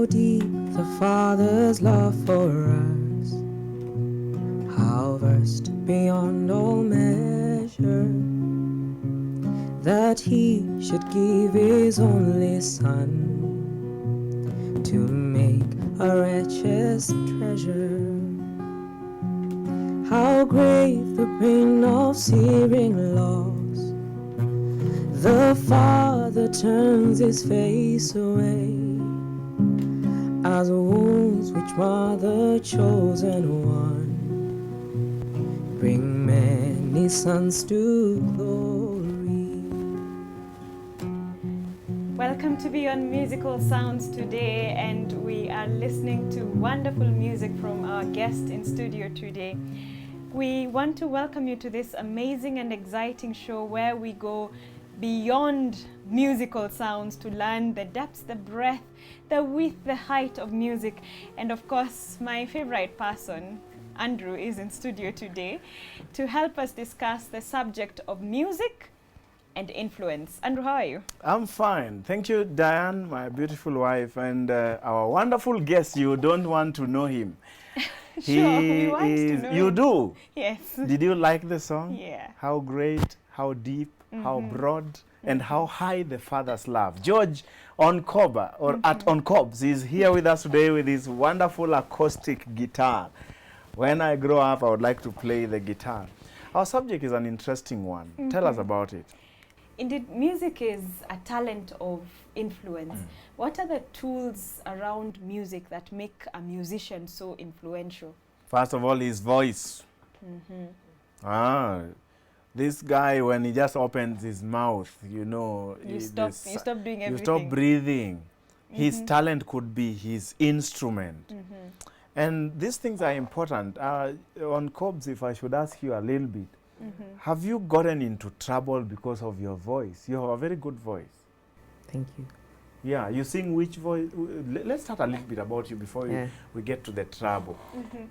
How deep the Father's love for us, how vast beyond all measure, that He should give His only Son to make a wretch's treasure. How great the pain of searing loss, the Father turns His face away, as wounds which mar the chosen one bring many sons to glory. Welcome to Beyond Musical Sounds today, and we are listening to wonderful music from our guest in studio today. We want to welcome you to this amazing and exciting show where we go beyond musical sounds to learn the depths, the breadth, the width, the height of music. And of course, my favorite person, Andrew, is in studio today to help us discuss the subject of music and influence. Andrew, how are you? I'm fine. Thank you, Diane, my beautiful wife, and our wonderful guest. You don't want to know him. Sure, we want to know You him. do? Yes. Did you like the song? Yeah. How great, how deep, how broad, and how high the Father's love. George Onkoba, or at Onkobs, is here with us today with his wonderful acoustic guitar. When I grow up, I would like to play the guitar. Our subject is an interesting one. Tell us about it. Indeed, music is a talent of influence. What are the tools around music that make a musician so influential? First of all, his voice. This guy, when he just opens his mouth, you know, You stop doing everything. you stop breathing. His talent could be his instrument. And these things are important. On Cobbs, if I should ask you a little bit, have you gotten into trouble because of your voice? You have a very good voice. Thank you. Yeah, you sing which voice? Let's start a little bit about you before Yeah. we get to the trouble.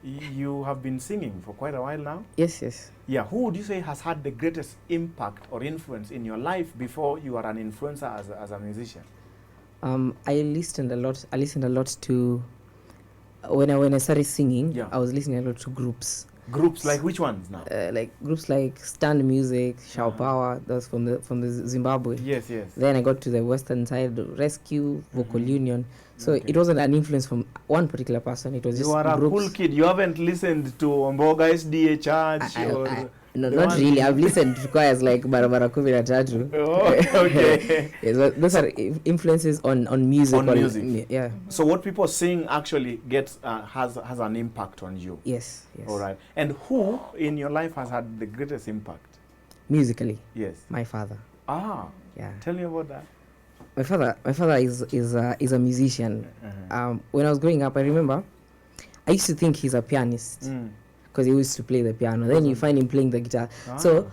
You have been singing for quite a while now? Yes, yes. Yeah, who would you say has had the greatest impact or influence in your life before you are an influencer as a musician? I listened a lot to when I started singing. Yeah. I was listening a lot to groups. Groups like which ones now? Like groups like Stand Music, Show Power, that's from the Zimbabwe. Yes, yes. Then I got to the western side, Rescue, Vocal Union. So Okay. it wasn't an influence from one particular person. It was just You are a groups. cool kid. You haven't listened to Omboga SDA Church No, the not one- really. I've listened to choirs like Barabara Kumi na Tatu. Oh, okay. Yes, but those are influences on music. On music. Yeah. So what people sing actually gets has an impact on you. Yes. Yes. All right. And who in your life has had the greatest impact? Musically, Yes. my father. Yeah. Tell me about that. My father is a musician. When I was growing up, I remember I used to think he's a pianist because he used to play the piano. Then you find him playing the guitar. So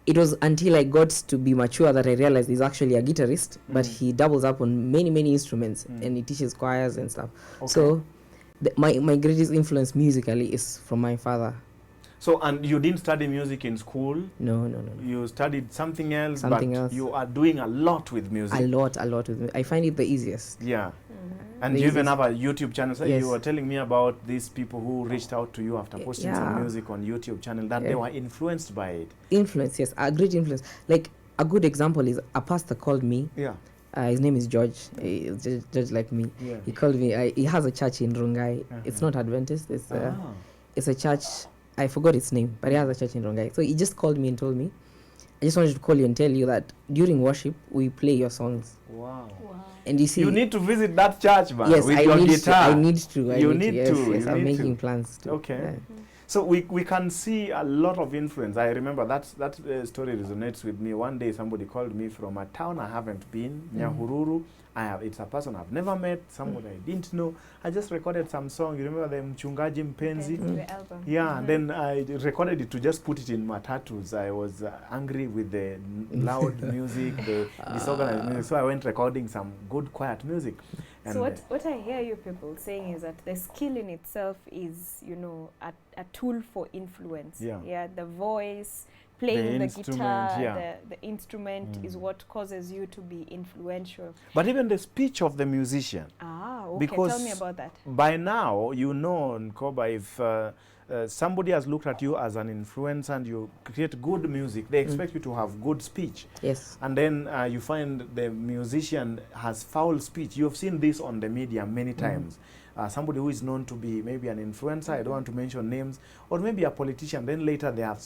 it was until I got to be mature that I realized he's actually a guitarist, but he doubles up on many instruments and he teaches choirs and stuff. Okay. So my greatest influence musically is from my father. So, and you didn't study music in school? No. You studied something else, Something but else. you are doing a lot with music. A lot with me. I find it the easiest. Yeah. And The you even easiest. have a YouTube channel. So Yes. you were telling me about these people who reached out to you after posting some Yeah. music on YouTube channel, that they Yeah. were influenced by it. Influence, yes, a great influence. Like a good example is a pastor called me. Yeah. His name is George. He's George like me. Yeah. He called me. He has a church in Rongai. It's not Adventist. It's a church. I forgot its name, but he has a church in Rongai. So he just called me and told me, I just wanted to call you and tell you that during worship we play your songs. Wow. And you see, You need to visit that church, man, yes, with I your need guitar. to. I need to. You need yes, to, Yes, you I'm need making to. plans to. Okay. Yeah. So we can see a lot of influence. I remember that story resonates with me. One day somebody called me from a town I haven't been, Nyahururu. It's a person I've never met, someone I didn't know. I just recorded some song. You remember the Mchungaji Mpenzi? The album. Yeah, and then I recorded it to just put it in matatus. I was angry with the loud music, the disorganized music. So I went recording some good quiet music. And So what I hear you people saying is that the skill in itself is, a tool for influence. Yeah. The voice, playing the instrument, guitar, yeah. the instrument is what causes you to be influential. But even the speech of the musician. Ah, okay. Because Tell me about that. by now, you know, Nkoba, if somebody has looked at you as an influencer and you create good music, they expect you to have good speech. Yes. And then you find the musician has foul speech. You have seen this on the media many times. Somebody who is known to be maybe an influencer, I don't want to mention names, or maybe a politician, then later they have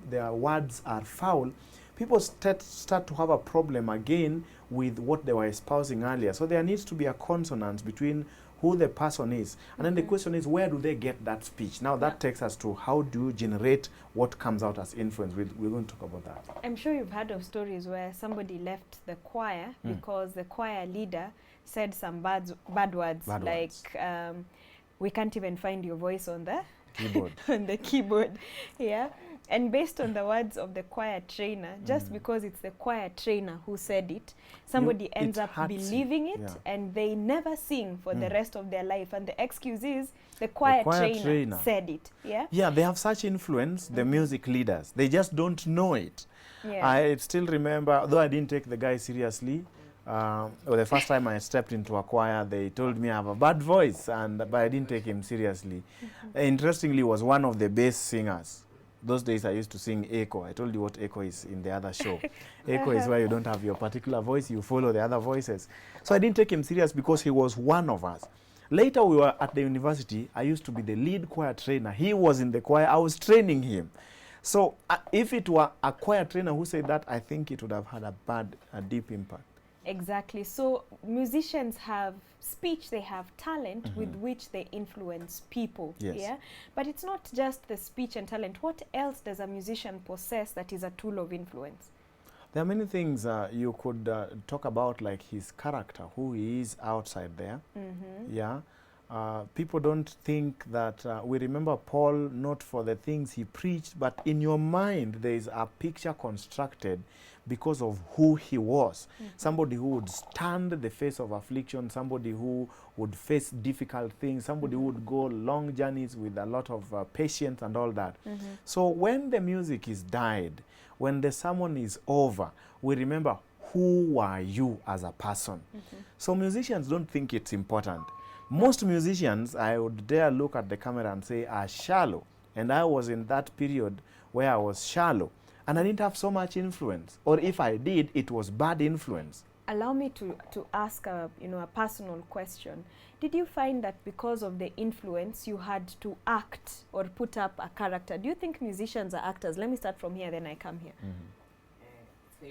their words are foul. People start to have a problem again with what they were espousing earlier. So there needs to be a consonance between who the person is. And then the question is, where do they get that speech? Now that takes us to how do you generate what comes out as influence. We're going to talk about that. I'm sure you've heard of stories where somebody left the choir because the choir leader said some bad words, we can't even find your voice on the Keyboard. on the keyboard. Yeah. And based on the words of the choir trainer, just because it's the choir trainer who said it, somebody ends up believing it, and they never sing for the rest of their life. And the excuse is the choir trainer said it. Yeah. Yeah, they have such influence, the music leaders. They just don't know it. Yeah. I still remember, though I didn't take the guy seriously, the first time I stepped into a choir, they told me I have a bad voice, but I didn't take him seriously. Interestingly, was one of the bass singers. Those days I used to sing echo. I told you what echo is in the other show. Echo is where you don't have your particular voice, you follow the other voices. So I didn't take him serious because he was one of us. Later we were at the university. I used to be the lead choir trainer. He was in the choir. I was training him. So if it were a choir trainer who said that, I think it would have had a deep impact. Exactly. So musicians have speech, they have talent with which they influence people. Yes. Yeah. But it's not just the speech and talent. What else does a musician possess that is a tool of influence? There are many things you could talk about, like his character, who he is outside there. Yeah. People don't think that we remember Paul not for the things he preached, but in your mind there is a picture constructed because of who he was. Somebody who would stand the face of affliction, somebody who would face difficult things, somebody who would go long journeys with a lot of patience and all that. So when the music is died, when the sermon is over, we remember who are you as a person. So musicians don't think it's important. Most musicians, I would dare look at the camera and say, are shallow. And I was in that period where I was shallow. And I didn't have so much influence. Or if I did, it was bad influence. Allow me to ask a personal question. Did you find that because of the influence, you had to act or put up a character? Do you think musicians are actors? Let me start from here, then I come here.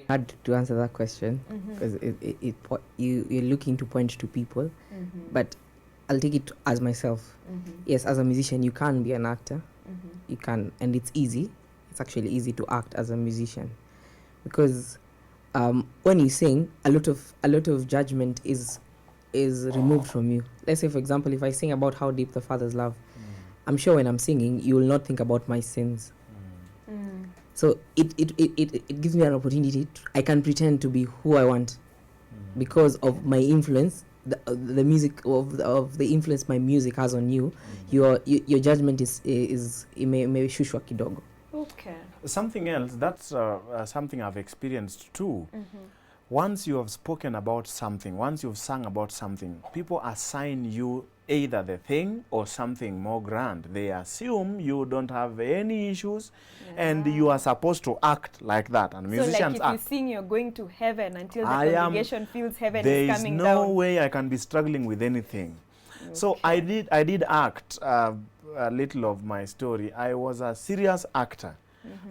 Hard to answer that question because you're looking to point to people, but I'll take it as myself. Yes, as a musician, you can be an actor. You can, and it's easy. It's actually easy to act as a musician because when you sing, a lot of judgment is removed from you. Let's say, for example, if I sing about how deep the Father's love, I'm sure when I'm singing, you will not think about my sins. So it gives me an opportunity. I can pretend to be who I want because of my influence, the music of the influence my music has on you. Your judgment is may shushwa kidogo. Okay. Something else, that's something I've experienced too. Once you have spoken about something, once you've sung about something, people assign you either the thing or something more grand. They assume you don't have any issues and you are supposed to act like that. And musicians so like if you sing, you're going to heaven until the congregation feels heaven is coming down. There is no way I can be struggling with anything. Okay. So I did act a little of my story. I was a serious actor.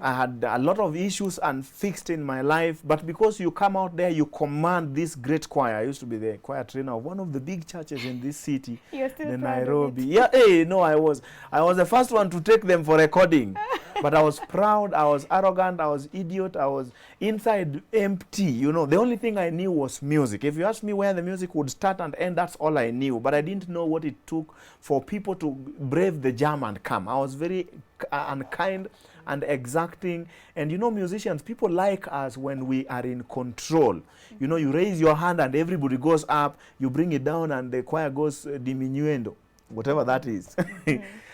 I had a lot of issues unfixed in my life, but because you come out there, you command this great choir. I used to be the choir trainer of one of the big churches in this city, You're still the proud Nairobi. of it. Yeah, hey, no, I was the first one to take them for recording, but I was proud, I was arrogant, I was idiot, I was inside empty. You know, the only thing I knew was music. If you asked me where the music would start and end, that's all I knew. But I didn't know what it took for people to brave the jam and come. I was very unkind and exacting. And you know, musicians, people like us when we are in control. You know, you raise your hand and everybody goes up, you bring it down and the choir goes diminuendo, whatever that is.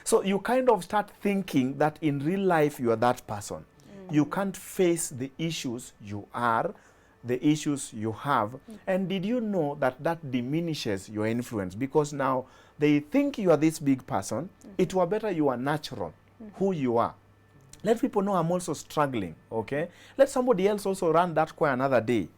So you kind of start thinking that in real life you are that person. You can't face the issues you are, the issues you have. And did you know that that diminishes your influence? Because now they think you are this big person. It were better you are natural, who you are. Let people know I'm also struggling, okay? Let somebody else also run that choir another day.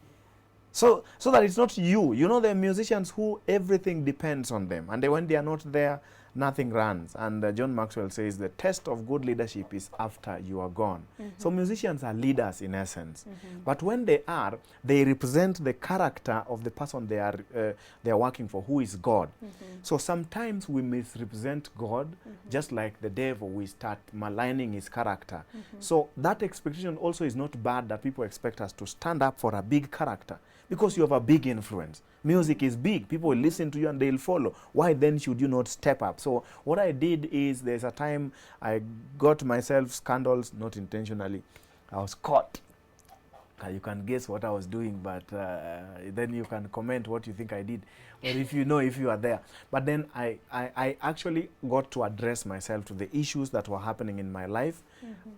So that it's not you. You know, there are musicians who everything depends on them. And when they are not there, nothing runs. And John Maxwell says the test of good leadership is after you are gone. So musicians are leaders in essence. But when they are, they represent the character of the person they are working for, who is God. So sometimes we misrepresent God, just like the devil, we start maligning his character. So that expectation also is not bad, that people expect us to stand up for a big character, because you have a big influence. Music is big. People will listen to you and they'll follow. Why then should you not step up? So what I did is, there's a time I got myself scandals, not intentionally. I was caught. You can guess what I was doing, but then you can comment what you think I did, or if you know, if you are there. But then I actually got to address myself to the issues that were happening in my life.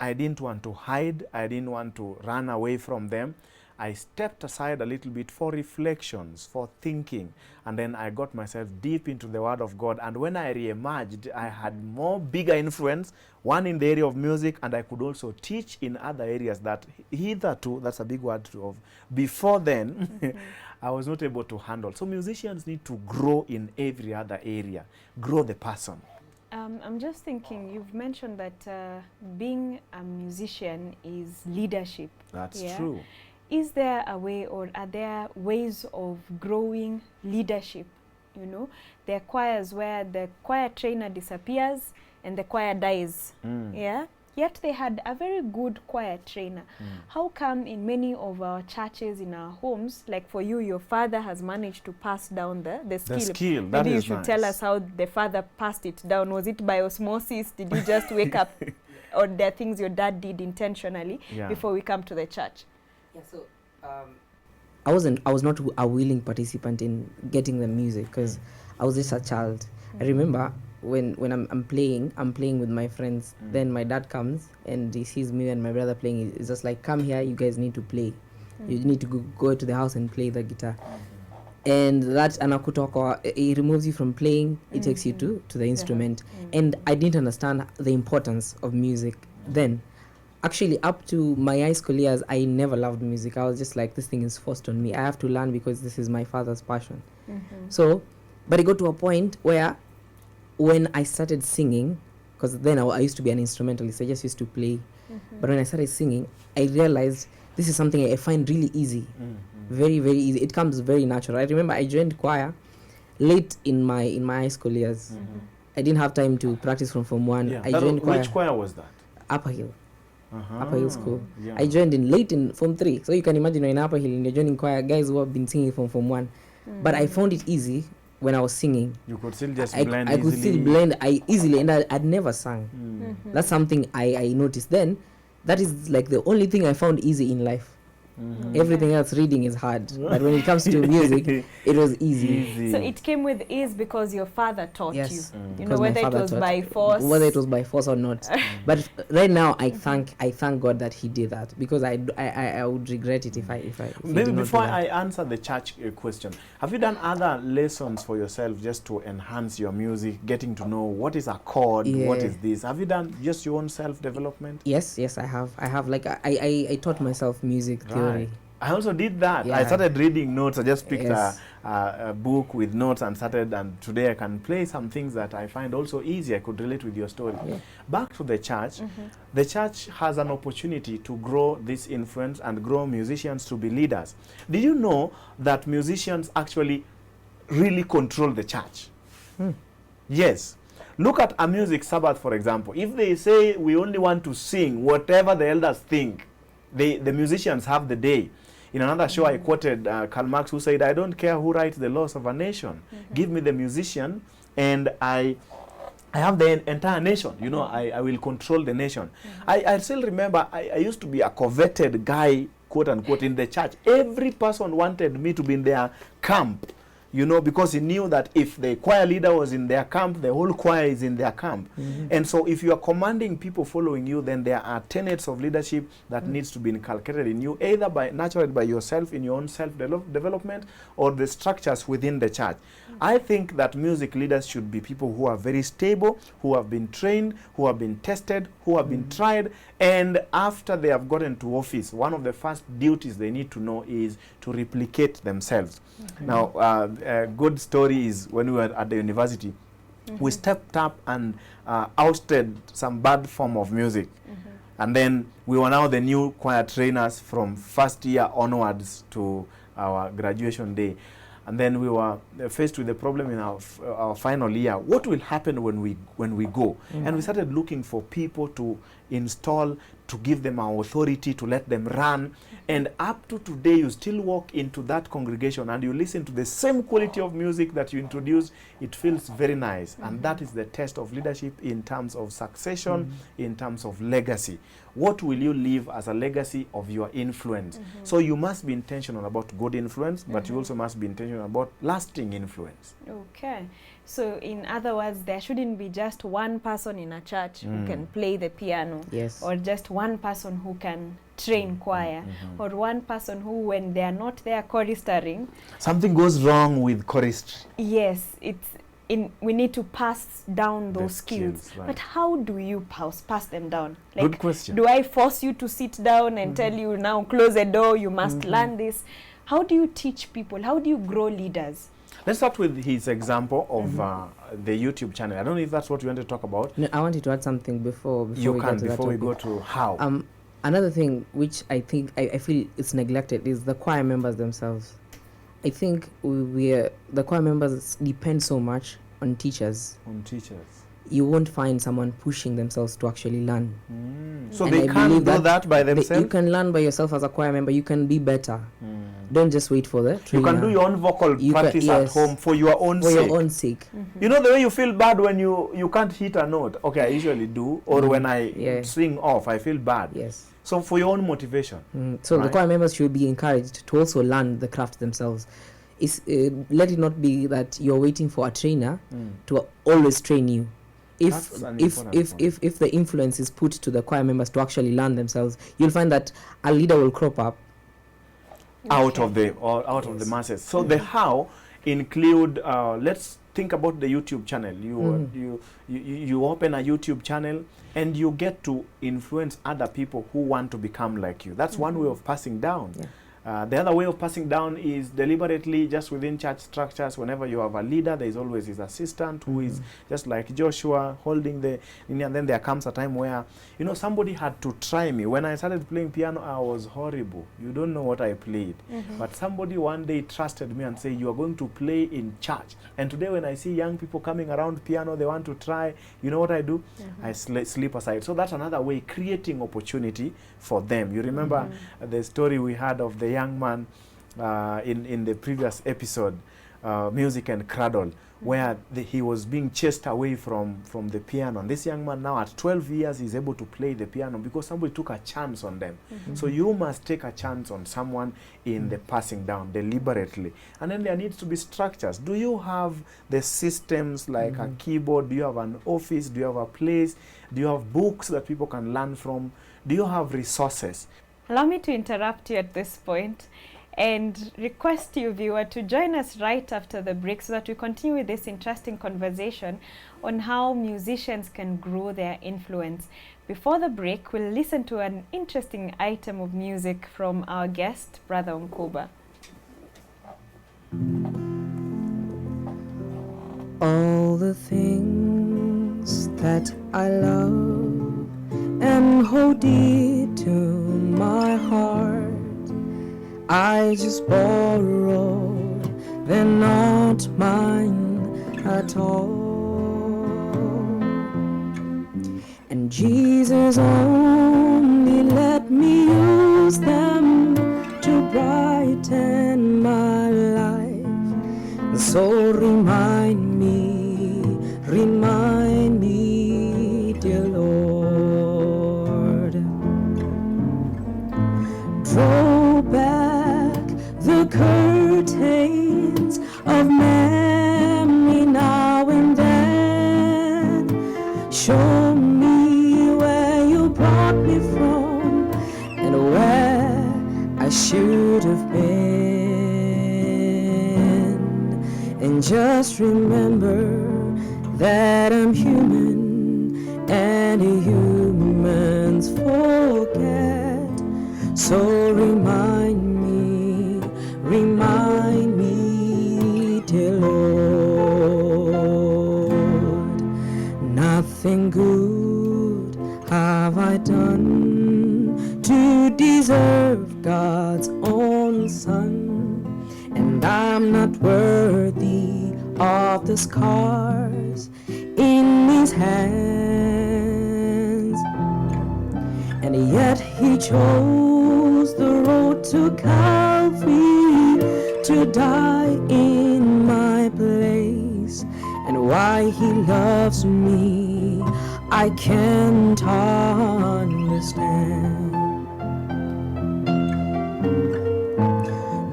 I didn't want to hide. I didn't want to run away from them. I stepped aside a little bit for reflections, for thinking, and then I got myself deep into the Word of God. And when I re-emerged, I had more bigger influence, one in the area of music, and I could also teach in other areas that hitherto, that's a big word of, before then, I was not able to handle. So musicians need to grow in every other area, grow the person. I'm just thinking, you've mentioned that being a musician is leadership. That's true. Is there a way, or are there ways of growing leadership? You know, there are choirs where the choir trainer disappears and the choir dies. Yeah. Yet they had a very good choir trainer. How come in many of our churches, in our homes, like for you, your father has managed to pass down the skill? The skill, Maybe you should nice. tell us how the father passed it down. Was it by osmosis? Did you just wake up? Or there are things your dad did intentionally before we come to the church? Yeah, so I was not a willing participant in getting the music, because I was just a child. I remember when I'm playing with my friends. Then my dad comes and he sees me and my brother playing. It's just like, come here, you guys need to play. You need to go to the house and play the guitar. And that anakutoko, it removes you from playing. It takes you to the instrument. And I didn't understand the importance of music then. Actually, up to my high school years, I never loved music. I was just like, this thing is forced on me. I have to learn because this is my father's passion. So, but it got to a point where when I started singing, because then I used to be an instrumentalist, I just used to play. But when I started singing, I realized this is something I find really easy. Very, very easy. It comes very natural. I remember I joined choir late in my high school years. I didn't have time to practice from Form 1. I joined choir. Which choir was that? Upper Hill. Upper Hill School. I joined late in Form 3. So you can imagine, you're in Upper Hill and you're joining choir, guys who have been singing from Form 1. But I found it easy when I was singing. You could still just blend I could still blend easily, and I'd never sung. That's something I noticed then. That is like the only thing I found easy in life. Everything else, reading is hard. But when it comes to music, it was easy. So it came with ease because your father taught you. You know, Because whether it was by force. Whether it was by force or not. But right now, I thank God that he did that, because I would regret it if he Maybe did not before do that. I answer the church question, have you done other lessons for yourself just to enhance your music, getting to know what is a chord, what is this? Have you done just your own self-development? Yes, I have. Like I taught myself music theory. I also did that. I started reading notes. I just picked a book with notes and started, and today I can play some things that I find also easy. I could relate with your story. Back to the church. The church has an opportunity to grow this influence and grow musicians to be leaders. Did you know that musicians actually really control the church? Yes. Look at a music Sabbath, for example. If they say we only want to sing whatever the elders think, the musicians have the day. In another show, I quoted Karl Marx, who said, I don't care who writes the laws of a nation. Give me the musician, and I have the entire nation. You know, I will control the nation. I still remember, I used to be a coveted guy, quote unquote, in the church. Every person wanted me to be in their camp. you know, because he knew that if the choir leader was in their camp, the whole choir is in their camp. And so if you are commanding people following you, then there are tenets of leadership that needs to be inculcated in you, either by naturally by yourself in your own self-development or the structures within the church. I think that music leaders should be people who are very stable, who have been trained, who have been tested, who have been tried, and after they have gotten to office, one of the first duties they need to know is to replicate themselves. Now, a good story is when we were at the university, we stepped up and ousted some bad form of music. And then we were now the new choir trainers from first year onwards to our graduation day. And then we were faced with the problem in our final year. What will happen when we go? And we started looking for people to install, to give them our authority, to let them run. And up to today, you still walk into that congregation and you listen to the same quality of music that you introduced. It feels very nice. And that is the test of leadership in terms of succession, in terms of legacy. What will you leave as a legacy of your influence? So you must be intentional about good influence, but you also must be intentional about lasting influence. Okay. So in other words, there shouldn't be just one person in a church who can play the piano, Yes. or just one person who can train choir, or one person who, when they are not there choristering, Something goes wrong with choristry. yes, we need to pass down The those skills. skills, right. But how do you pass them down? Good question. Do I force you to sit down and tell you now close the door, you must learn this? How do you teach people? How do you grow leaders? Let's start with his example of the YouTube channel. I don't know if that's what you want to talk about. No, I wanted to add something before You we can, get to that before we go topic. to how. Another thing which I think I feel it's neglected is the choir members themselves. I think the choir members depend so much on teachers. On teachers. You won't find someone pushing themselves to actually learn. So And they I can't believe do that by You themselves? can learn by yourself as a choir member. You can be better. Don't just wait for the You trainer. can do your own vocal You can- practice at yes. home for your own for sake. your own sake. You know the way you feel bad when you can't hit a note? Okay, I usually do. Or when I sing off, I feel bad. Yes. So for your own motivation. So the Right. choir members should be encouraged to also learn the craft themselves. Let it not be that you're waiting for a trainer to always train you. That's an important point. If the influence is put to the choir members to actually learn themselves, you'll find that a leader will crop up. Out of the masses. So the how include let's think about the YouTube channel. You open a YouTube channel and you get to influence other people who want to become like you. That's one way of passing down. Yeah. The other way of passing down is deliberately just within church structures. Whenever you have a leader, there is always his assistant who is just like Joshua holding and then there comes a time where, you know, somebody had to try me. When I started playing piano, I was horrible. You don't know what I played. But somebody one day trusted me and said, you are going to play in church. And today when I see young people coming around piano, they want to try, you know what I do? I slip aside. So that's another way, creating opportunity for them. You remember the story we had of the young man in the previous episode, Music and Cradle, where he was being chased away from the piano. And this young man now at 12 years is able to play the piano because somebody took a chance on them. So you must take a chance on someone in the passing down deliberately. And then there needs to be structures. Do you have the systems like a keyboard? Do you have an office? Do you have a place? Do you have books that people can learn from? Do you have resources? Allow me to interrupt you at this point and request you, viewer, to join us right after the break so that we continue with this interesting conversation on how musicians can grow their influence. Before the break, we'll listen to an interesting item of music from our guest, Brother Onkoba. All the things that I love and hold dear to my heart, I just borrow, they're not mine at all. And Jesus only let me use them to brighten my life. So remind me, dear Lord. Draw back the curtains of Show me where you brought me from and where I should have been. And just remember that I'm human and humans forget. So remind me, dear Lord, nothing good have I done to deserve God's own Son, and I'm not worthy of the scars in His hands, and yet He chose the road to Calvary to die in my place. And why He loves me, I can't understand.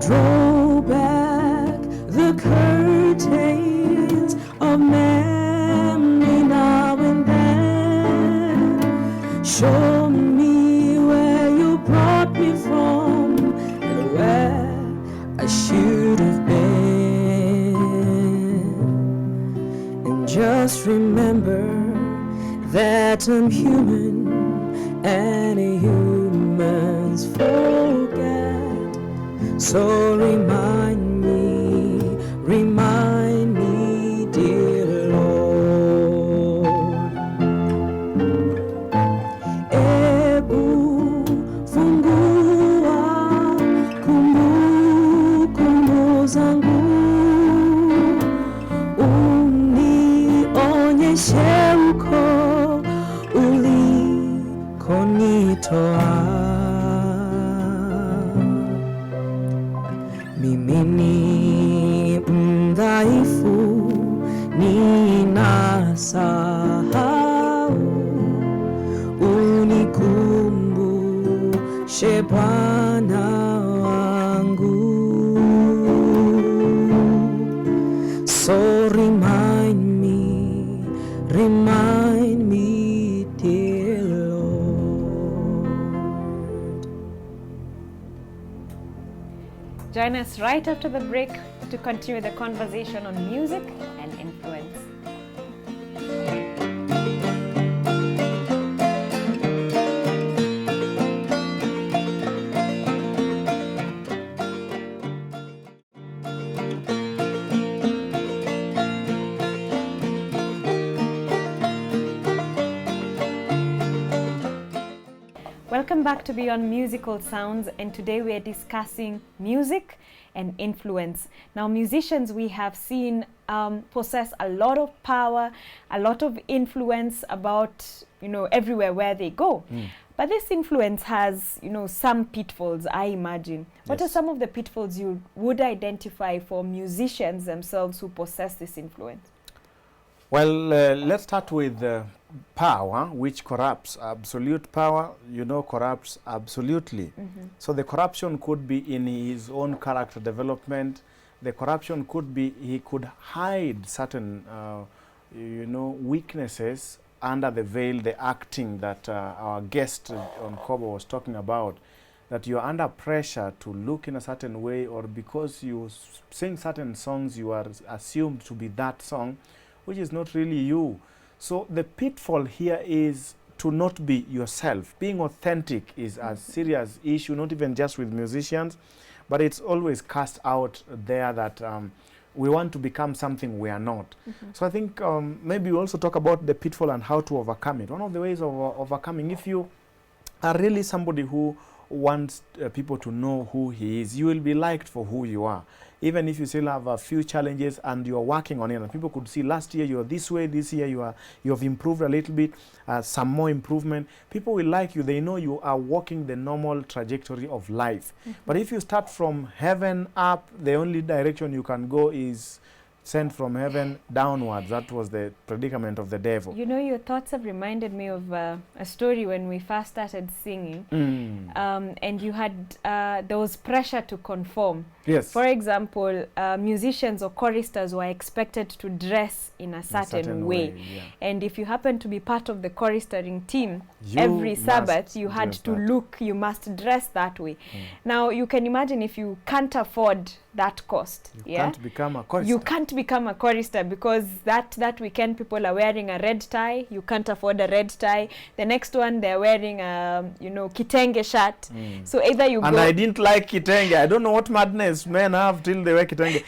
Draw back the curtains of memory now and then. Show me where you brought me from and where I should have been. And just remember that I'm human and humans forget. So remind me, dear Lord. Ebu fungua kumbukumbu zangu, unionyeshe uko ulikonitoa. Mimi ni mdhaifu, ninasahau, unikumbushe Bwana wangu. So remind me, dear Lord. Join us right after the break to continue the conversation on music and influence. Welcome back to Beyond Musical Sounds, and today we are discussing music and influence. Now, musicians we have seen possess a lot of power, a lot of influence about, everywhere where they go. But this influence has, some pitfalls, I imagine. What are some of the pitfalls you would identify for musicians themselves who possess this influence? Well, let's start with power, which corrupts. Absolute power, corrupts absolutely. So the corruption could be in his own character development. The corruption could be he could hide certain, weaknesses under the veil, the acting that our guest on Koba was talking about, that you're under pressure to look in a certain way, or because you sing certain songs, you are assumed to be that song, which is not really you. So the pitfall here is to not be yourself. Being authentic is a serious issue, not even just with musicians, but it's always cast out there that we want to become something we are not. So I think maybe we also talk about the pitfall and how to overcome it. One of the ways of overcoming, if you are really somebody who wants people to know who he is, you will be liked for who you are. Even if you still have a few challenges and you are working on it, and people could see last year you are this way, this year you have improved a little bit, some more improvement, people will like you. They know you are walking the normal trajectory of life. But if you start from heaven up, the only direction you can go is sent from heaven downwards. That was the predicament of the devil. You know, your thoughts have reminded me of a story when we first started singing. And you had, there was pressure to conform. Yes. For example, musicians or choristers were expected to dress in a certain way. Yeah. And if you happen to be part of the choristering team, You every must Sabbath you had dress to that. you must dress that way. Now, you can imagine if you can't afford that cost. You can't become a chorister. You can't become a chorister because that weekend people are wearing a red tie. You can't afford a red tie. The next one they're wearing a kitenge shirt. So either you And go. I didn't like kitenge. I don't know what madness men have till they wear kitenge.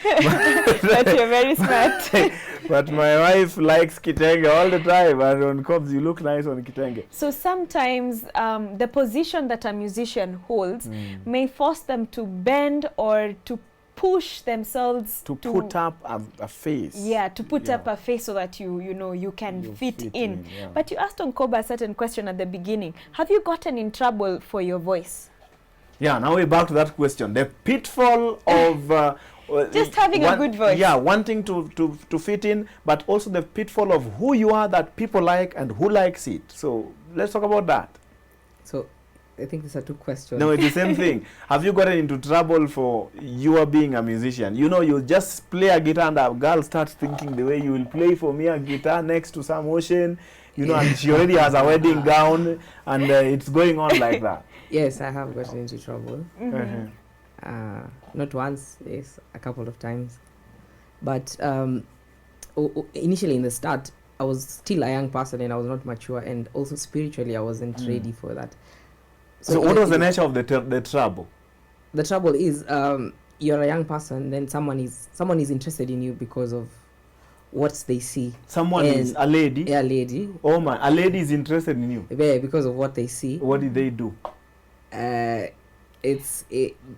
But you're very smart. But my wife likes kitenge all the time. And on Cobbs, you look nice on kitenge. So sometimes the position that a musician holds may force them to bend or to push themselves To put up a face. Yeah, to put Yeah. up a face so that you can You fit in. yeah. But you asked Onkoba a certain question at the beginning. Have you gotten in trouble for your voice? Yeah, now we're back to that question. The pitfall of Just having a good voice. Yeah, wanting to fit in, but also the pitfall of who you are that people like and who likes it. So let's talk about that. So I think these are two questions. No, it's the same thing. Have you gotten into trouble for you are being a musician? You know, you just play a guitar and a girl starts thinking the way you will play for me a guitar next to some ocean, you know, and she already has a wedding gown and it's going on like that. Yes, I have gotten into trouble. Uh-huh. Not once, yes, a couple of times. But initially in the start, I was still a young person and I was not mature, and also spiritually I wasn't ready for that. So what was the nature of the trouble? The trouble is, you're a young person, then someone is interested in you because of what they see. Someone And is a lady? A lady. Oh man, a lady is interested in you. Yeah, because of what they see. What did they do?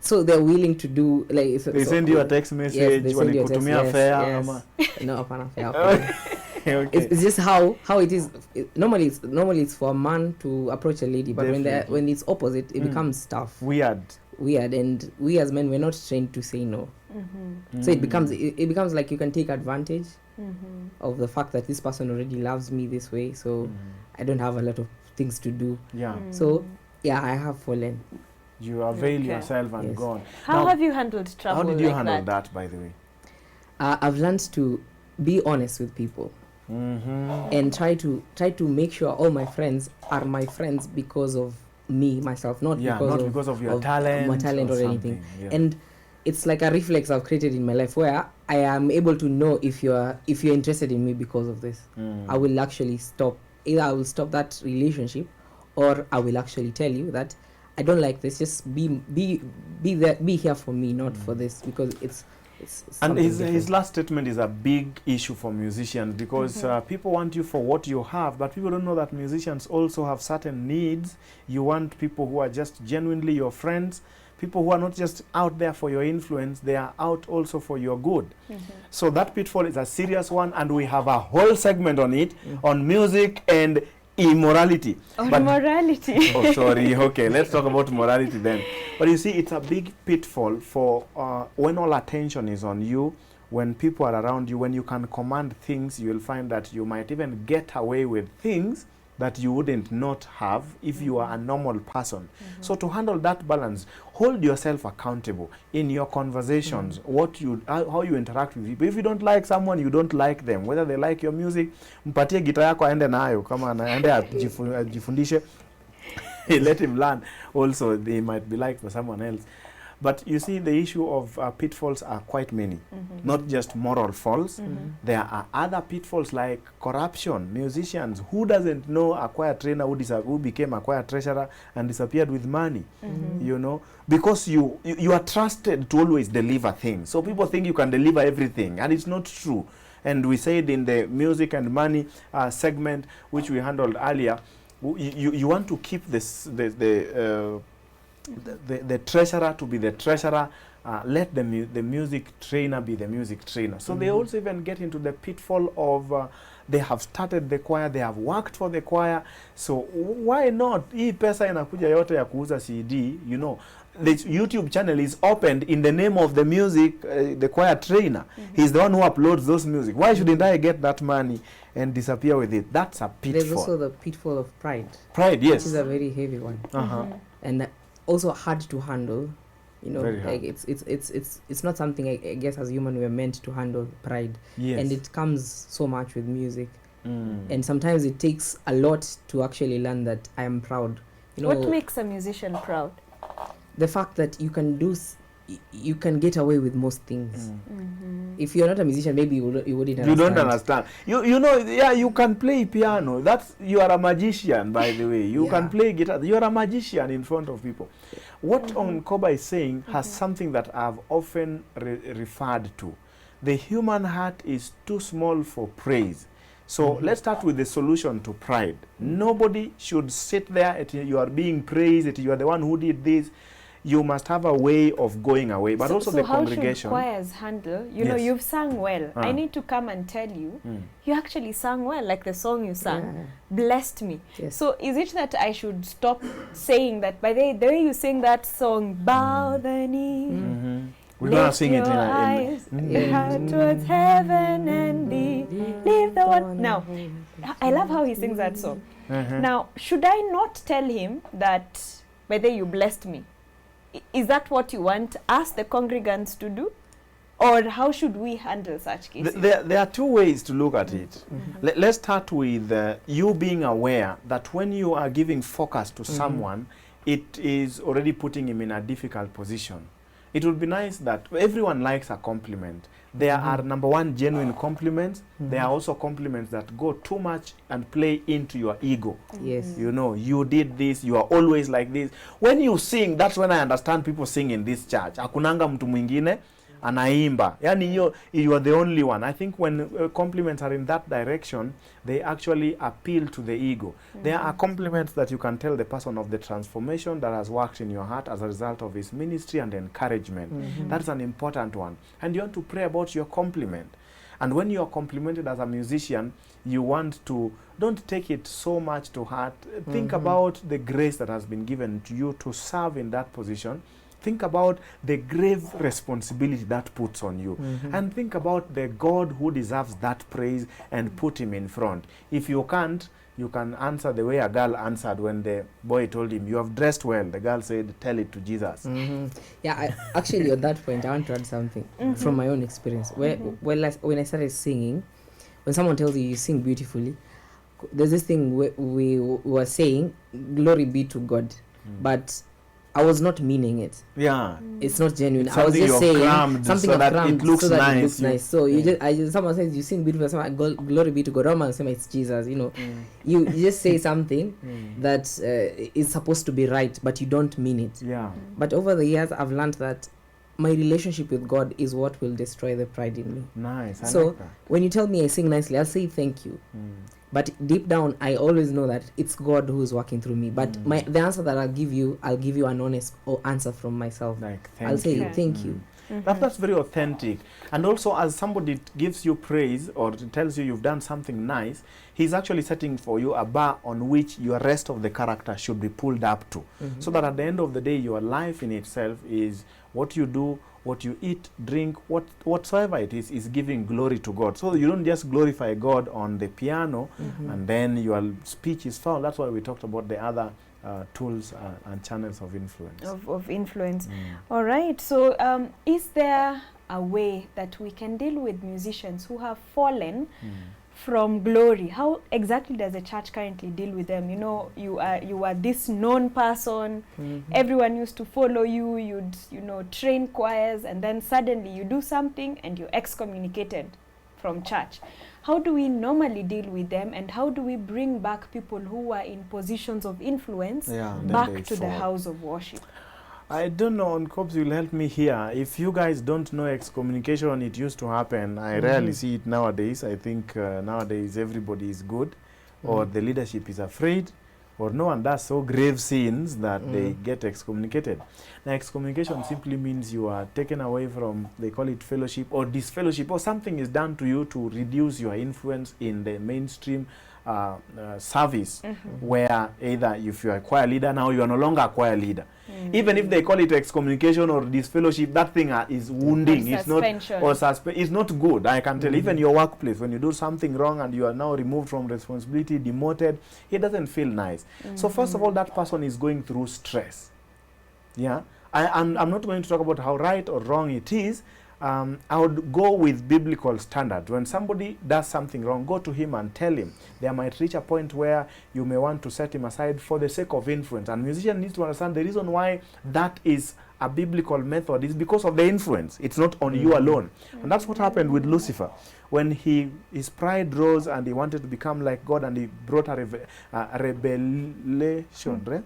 So they're willing to do like. They send you a text message, yes, they send you a text, walikutumia fare, yes. ama? No, hapana fare. Okay. It's just how it is. Normally it's for a man to approach a lady, but Definitely. when it's opposite, it becomes tough. Weird. And we as men, we're not trained to say no. So it becomes like you can take advantage of the fact that this person already loves me this way, so I don't have a lot of things to do. Yeah. So yeah, I have fallen. You avail Okay. yourself and Yes. gone. How Now, have you handled trouble? how did you like handle that? that, by the way? I've learned to be honest with people and try to make sure all my friends are my friends because of me myself, not because of your talent, my talent or anything. Yeah. And it's like a reflex I've created in my life where I am able to know if you're interested in me because of this. I will actually stop. Either I will stop that relationship, or I will actually tell you that I don't like this. Just be here for me, not for this, because it's And something his different. last statement is a big issue for musicians because people want you for what you have, but people don't know that musicians also have certain needs. You want people who are just genuinely your friends, people who are not just out there for your influence, they are out also for your good. So that pitfall is a serious one, and we have a whole segment on it, on music and immorality. Or But- morality. Oh, sorry. Okay, let's talk about morality then. But you see, it's a big pitfall for when all attention is on you, when people are around you, when you can command things, you will find that you might even get away with things that you wouldn't not have if you are a normal person. So to handle that balance, hold yourself accountable in your conversations, how you interact with people. If you don't like someone, you don't like them. Whether they like your music, mpatie gitaa yako aende nayo, kama aende ajifundishe. Let him learn. Also, they might be like for someone else. But you see, the issue of pitfalls are quite many, not just moral faults. There are other pitfalls like corruption. Musicians, who doesn't know a choir trainer who became a choir treasurer and disappeared with money, you know, because you are trusted to always deliver things. So people think you can deliver everything, and it's not true. And we said in the music and money segment, which we handled earlier, you want to keep this the treasurer to be the treasurer, let the music trainer be the music trainer. So they also even get into the pitfall of they have started the choir, they have worked for the choir. So why not? Hii pesa inakuja yote ya kuuza CD, you know. The YouTube channel is opened in the name of the music, the choir trainer. He's the one who uploads those music. Why shouldn't I get that money and disappear with it? That's a pitfall. There's also the pitfall of pride. Pride, yes. Which is a very heavy one. And also hard to handle. You know, like it's not something I guess as human we're meant to handle, pride. Yes. And it comes so much with music. And sometimes it takes a lot to actually learn that I am proud. You know, what makes a musician proud? The fact that you can you can get away with most things. If you're not a musician, maybe you wouldn't understand. You don't understand. You know, yeah, you can play piano. You are a magician, by the way. You can play guitar. You are a magician in front of people. What Onkoba is saying has something that I've often referred to. The human heart is too small for praise. So let's start with the solution to pride. Nobody should sit there you are being praised, you are the one who did this. You must have a way of going away, but also the congregation. So how should choirs handle? You know, you've sung well. I need to come and tell you, you actually sang well, like the song you sang, blessed me. Yes. So is it that I should stop saying that, by the way you sing that song, bow the knee, we're going to sing it your eyes, your heart towards heaven and leave the one. Now, I love how he sings that song. Now, should I not tell him that, by the way you blessed me? Is that what you want us, the congregants, to do? Or how should we handle such cases? There are two ways to look at it. Let's start with you being aware that when you are giving focus to someone, it is already putting him in a difficult position. It would be nice that everyone likes a compliment. There are, number one, genuine compliments. There are also compliments that go too much and play into your ego. Yes. You know, you did this, you are always like this. When you sing, that's when I understand people sing in this church. Akunanga mtu mwingine anaimba. Yani you are the only one. I think when compliments are in that direction, they actually appeal to the ego. There are compliments that you can tell the person of the transformation that has worked in your heart as a result of his ministry and encouragement. That's an important one. And you want to pray about your compliment. And when you are complimented as a musician, you want to, don't take it so much to heart. Think about the grace that has been given to you to serve in that position. Think about the grave responsibility that puts on you. And think about the God who deserves that praise and put him in front. If you can't, you can answer the way a girl answered when the boy told him, you have dressed well. The girl said, tell it to Jesus. Yeah, actually on that point, I want to add something from my own experience. When I started singing, when someone tells you sing beautifully, there's this thing we were saying, glory be to God. But I was not meaning it. Yeah. It's not genuine. It's I was just saying something so that crammed it looks so that nice. It looks nice. So someone says you sing beautiful, someone glory be to God. Roman say it's Jesus. You know, you just say something that is supposed to be right, but you don't mean it. Yeah. But over the years, I've learned that my relationship with God is what will destroy the pride in me. Nice. I So like that. when you tell me I sing nicely, I'll say thank you. But deep down, I always know that it's God who is working through me. But the answer that I'll give you an honest answer from myself. Like, I'll say you. thank you. That's very authentic. And also, as somebody gives you praise or tells you you've done something nice, he's actually setting for you a bar on which your rest of the character should be pulled up to. So that at the end of the day, your life in itself is what you do, what you eat, drink, whatsoever it is giving glory to God. So you don't just glorify God on the piano and then your speech is foul. That's why we talked about the other tools and channels of influence. Of influence. All right. So is there a way that we can deal with musicians who have fallen from glory? How exactly does the church currently deal with them? You know, you are this known person, everyone used to follow you, you'd train choirs, and then suddenly you do something and you're excommunicated from church. How do we normally deal with them, and how do we bring back people who are in positions of influence back to the house of worship? I don't know, on Cobbs will help me here. If you guys don't know excommunication, it used to happen. I rarely see it nowadays. I think nowadays everybody is good, or the leadership is afraid, or no one does so grave sins that they get excommunicated. Now, excommunication simply means you are taken away from, they call it fellowship or disfellowship, or something is done to you to reduce your influence in the mainstream service, where either if you are a choir leader, now you are no longer a choir leader. Even if they call it excommunication or disfellowship, that thing is wounding. It's not, it's not good. I can tell. Even your workplace, when you do something wrong and you are now removed from responsibility, demoted, it doesn't feel nice. So first of all, that person is going through stress. Yeah, I'm not going to talk about how right or wrong it is. I would go with biblical standards. When somebody does something wrong, go to him and tell him. There might reach a point where you may want to set him aside for the sake of influence. And musician needs to understand the reason why that is a biblical method is because of the influence. It's not on you alone. And that's what happened with Lucifer. When his pride rose and he wanted to become like God, and he brought a revelation.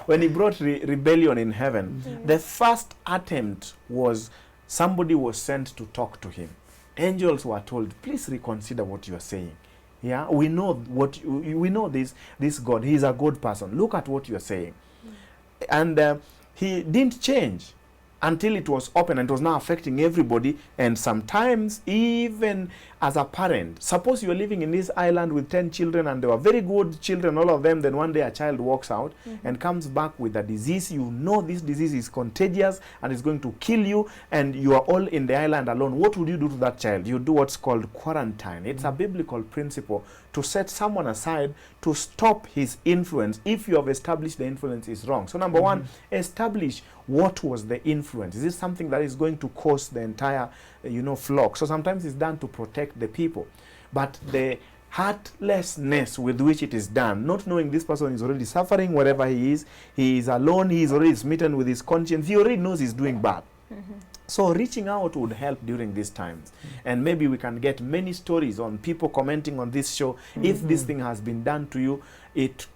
When he brought rebellion in heaven, the first attempt was somebody was sent to talk to him. Angels were told, please reconsider what you are saying. Yeah, we know what we know this God. He is a good person. Look at what you are saying. And he didn't change until it was open, and it was now affecting everybody. And sometimes even as a parent, suppose you are living in this island with 10 children and they were very good children, all of them, then one day a child walks out and comes back with a disease. You know this disease is contagious and is going to kill you, and you are all in the island alone. What would you do to that child? You do what's called quarantine. It's a biblical principle to set someone aside to stop his influence if you have established the influence is wrong. So number one, establish what was the influence. Is this something that is going to cause the entire flock? So sometimes it's done to protect the people, but the heartlessness with which it is done, not knowing this person is already suffering wherever he is alone, he is already smitten with his conscience, he already knows he's doing bad. So reaching out would help during these times. And maybe we can get many stories on people commenting on this show. If this thing has been done to you, it's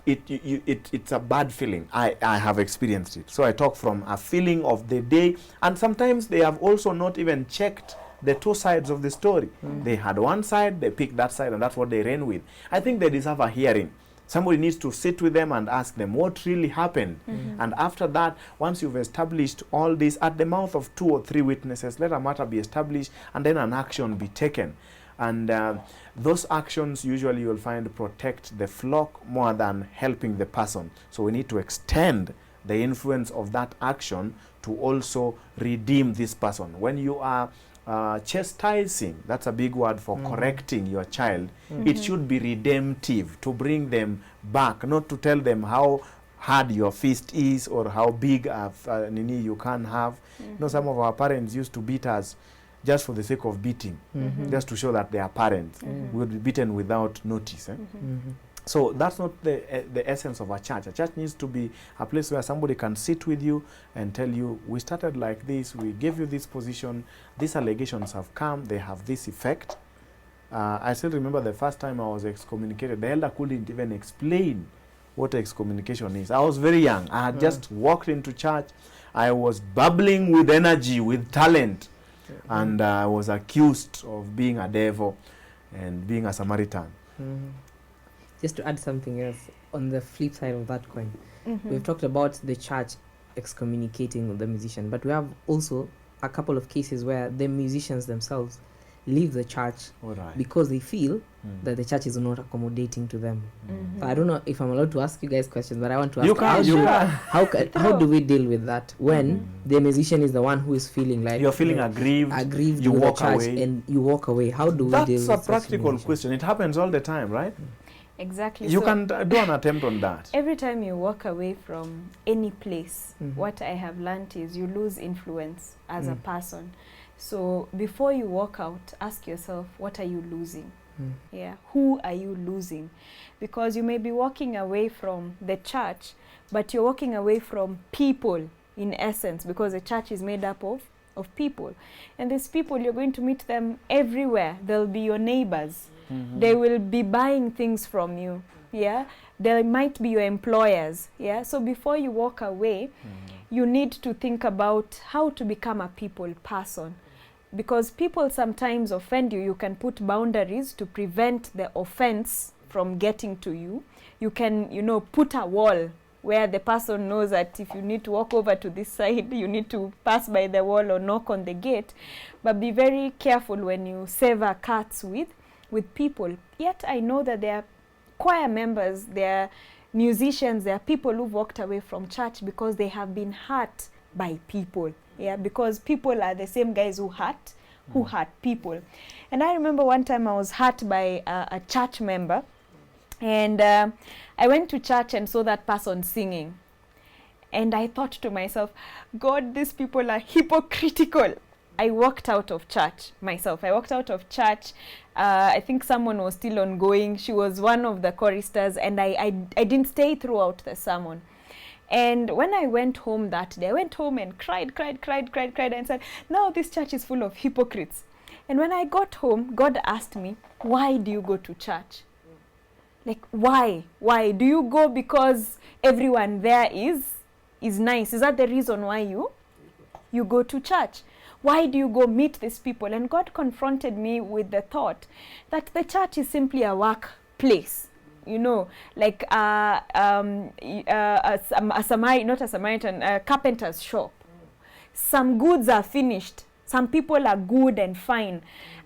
a bad feeling. I have experienced it. So I talk from a feeling of the day. And sometimes they have also not even checked the two sides of the story. They had one side, they picked that side, and that's what they ran with. I think they deserve a hearing. Somebody needs to sit with them and ask them what really happened. And after that, once you've established all this, at the mouth of 2 or 3 witnesses, let a matter be established and then an action be taken. And those actions usually you'll find protect the flock more than helping the person. So we need to extend the influence of that action to also redeem this person. When you are chastising, that's a big word for correcting your child, it should be redemptive, to bring them back, not to tell them how hard your fist is or how big a nini you can have. Some of our parents used to beat us just for the sake of beating, just to show that they are parents. We would be beaten without notice. So that's not the essence of a church. A church needs to be a place where somebody can sit with you and tell you, we started like this, we gave you this position, these allegations have come, they have this effect. I still remember the first time I was excommunicated, the elder couldn't even explain what excommunication is. I was very young. I had just walked into church. I was bubbling with energy, with talent, and I was accused of being a devil and being a Samaritan. Just to add something else, on the flip side of that coin, we've talked about the church excommunicating the musician, but we have also a couple of cases where the musicians themselves leave the church because they feel that the church is not accommodating to them. So I don't know if I'm allowed to ask you guys questions, but I want to ask how do we deal with that when the musician is the one who is feeling like you're feeling aggrieved, you walk away, and you walk away? How do we deal with that? That's a practical question. It happens all the time, right? Exactly. You can do an attempt on that. Every time you walk away from any place, what I have learned is you lose influence as a person. So before you walk out, ask yourself, what are you losing? Yeah, who are you losing? Because you may be walking away from the church, but you're walking away from people in essence, because the church is made up of people. And these people, you're going to meet them everywhere. They'll be your neighbors. They will be buying things from you. Yeah, they might be your employers. Yeah, so before you walk away, you need to think about how to become a people person. because people sometimes offend you, you can put boundaries to prevent the offense from getting to you. You can, you know, put a wall where the person knows that if you need to walk over to this side, you need to pass by the wall or knock on the gate. But be very careful when you sever cuts with people. Yet I know that there are choir members, there are musicians, there are people who've walked away from church because they have been hurt by people. Yeah, because people are the same guys who hurt people. And I remember one time I was hurt by a church member. And I went to church and saw that person singing. And I thought to myself, God, these people are hypocritical. I walked out of church myself. I walked out of church. I think someone was still ongoing. She was one of the choristers, and I didn't stay throughout the sermon. And when I went home that day, I went home and cried, and said, now this church is full of hypocrites. And when I got home, God asked me, why do you go to church? Like, why? Why? Do you go because everyone there is nice? Is that the reason why you go to church? Why do you go meet these people? And God confronted me with the thought that the church is simply a workplace. You know, like a carpenter's shop. Some goods are finished. Some people are good and fine.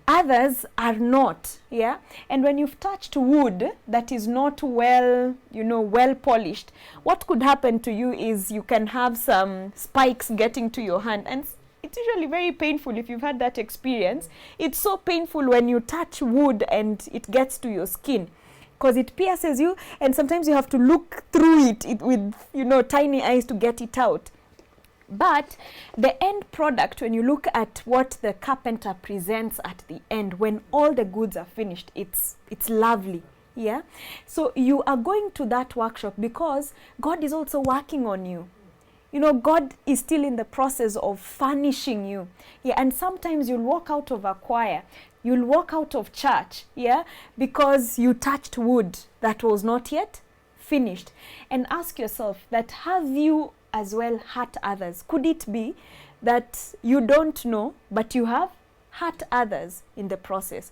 Others are not, yeah? And when you've touched wood that is not well polished, what could happen to you is you can have some spikes getting to your hand. And it's usually very painful if you've had that experience. It's so painful when you touch wood and it gets to your skin, because it pierces you, and sometimes you have to look through it with, tiny eyes to get it out. But the end product, when you look at what the carpenter presents at the end, when all the goods are finished, it's lovely. Yeah. So you are going to that workshop because God is also working on you. God is still in the process of furnishing you. Yeah. And sometimes you'll walk out of a choir, you'll walk out of church, yeah, because you touched wood that was not yet finished. And ask yourself that, have you as well hurt others? Could it be that you don't know, but you have hurt others in the process?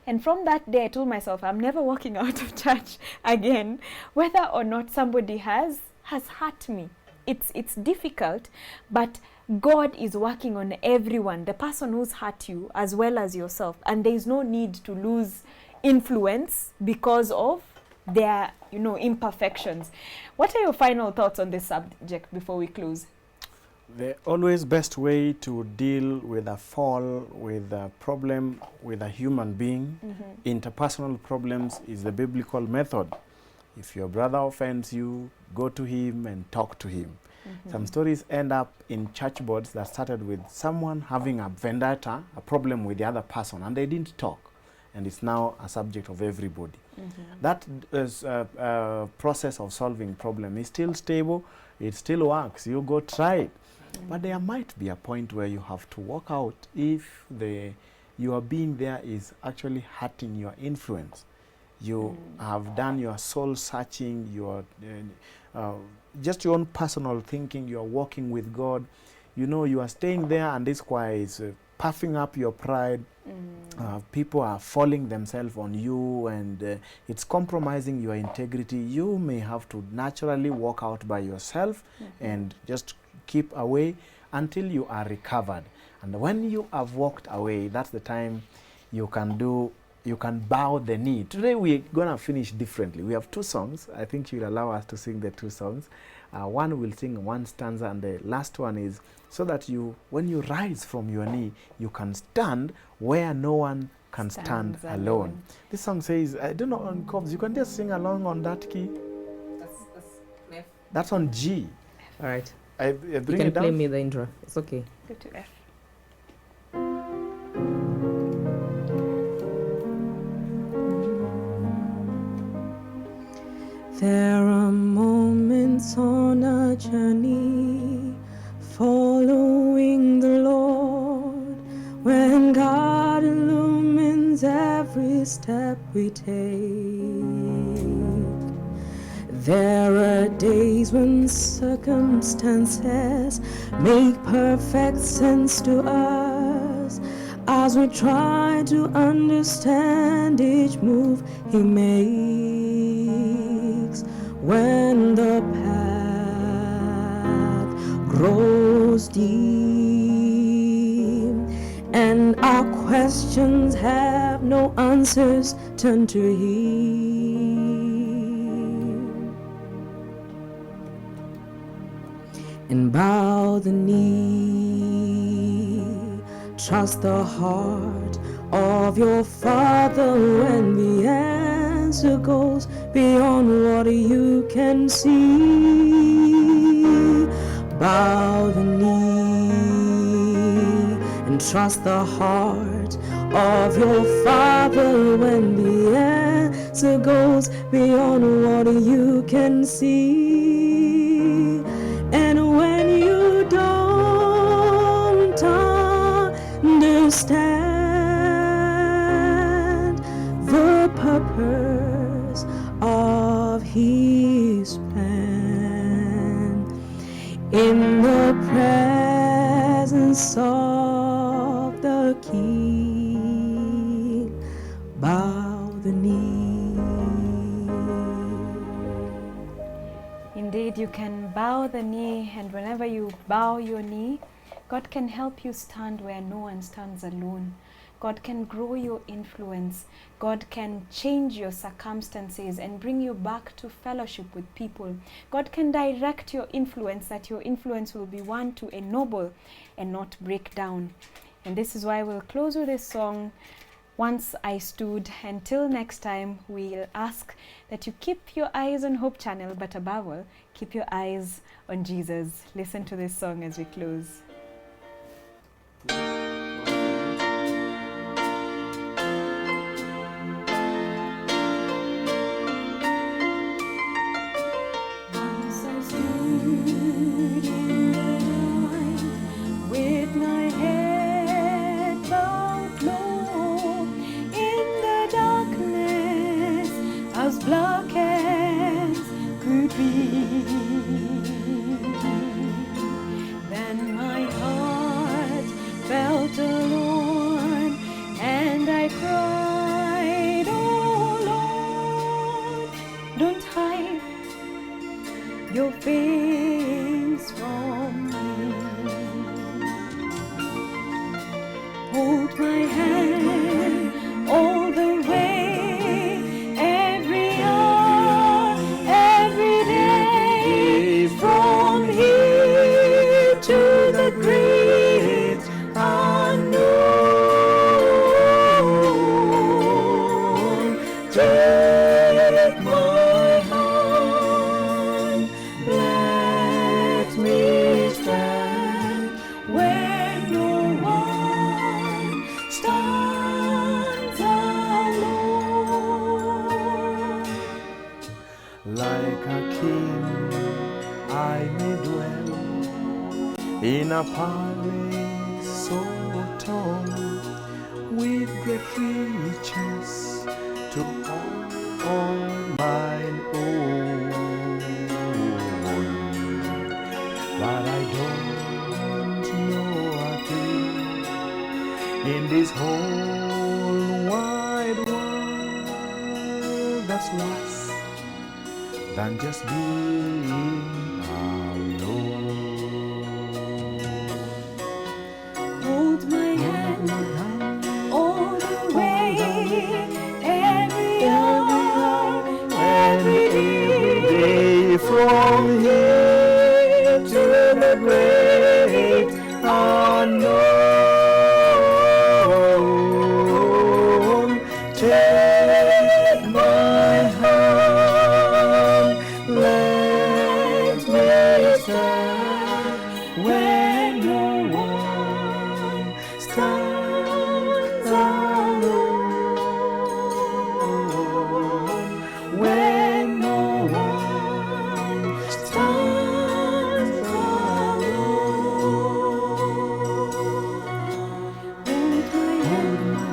And from that day, I told myself, I'm never walking out of church again, whether or not somebody has hurt me. It's difficult, but God is working on everyone, the person who's hurt you as well as yourself. And there is no need to lose influence because of their imperfections. What are your final thoughts on this subject before we close? The always best way to deal with a fall, with a problem, with a human being, interpersonal problems, is the biblical method. If your brother offends you, go to him and talk to him. Some stories end up in church boards that started with someone having a vendetta, a problem with the other person, and they didn't talk. And it's now a subject of everybody. That is process of solving problem is still stable. It still works. You go try it. But there might be a point where you have to walk out if your being there is actually hurting your influence. You have done your soul searching, your just your own personal thinking. You are walking with God. You are staying there, and this choir is puffing up your pride. People are falling themselves on you, and it's compromising your integrity. You may have to naturally walk out by yourself and just keep away until you are recovered. And when you have walked away, that's the time you can bow the knee. Today we're gonna finish differently. We have 2 songs. I think you'll allow us to sing the 2 songs. One will sing 1 stanza, and the last one is so that when you rise from your knee, you can stand where no one can stand alone. This song says, I don't know, on chords, you can just sing along on that key. That's F. That's on G. All right. I bring you can it down. play me the intro. It's okay. Go to F. There are moments on a journey following the Lord, when God illumines every step we take. There are days when circumstances make perfect sense to us, as we try to understand each move he makes. When the path grows deep and our questions have no answers, turn to him and bow the knee. Trust the heart of your Father when the answer goes beyond what you can see. Bow the knee and trust the heart of your Father when the answer goes beyond what you can see. And when you don't understand the purpose of his plan, in the presence of the King, bow the knee. Indeed, you can bow the knee, and whenever you bow your knee, God can help you stand where no one stands alone. God can grow your influence. God can change your circumstances and bring you back to fellowship with people. God can direct your influence, that your influence will be one to ennoble and not break down. And this is why we'll close with this song, Once I Stood. Until next time, we'll ask that you keep your eyes on Hope Channel, but above all, keep your eyes on Jesus. Listen to this song as we close. Once I stood in the night with my head bowed low, in the darkness as black as could be. Then my heart felt alone, and I cried, oh Lord, don't hide your face from me. Hold my hand all the way, every hour, every day, from here to the great unknown. Take my hand, let me stand where no one stands alone. Like a king, I may dwell in a palace so tall, with great riches to all mine own. But I don't know a thing in this whole wide world that's worse than just being alone. Hold my hand all the way, every hour, every day, from here to the great unknown. Take my hand, let me stand where no one stands alone. When no one stands alone. Hold my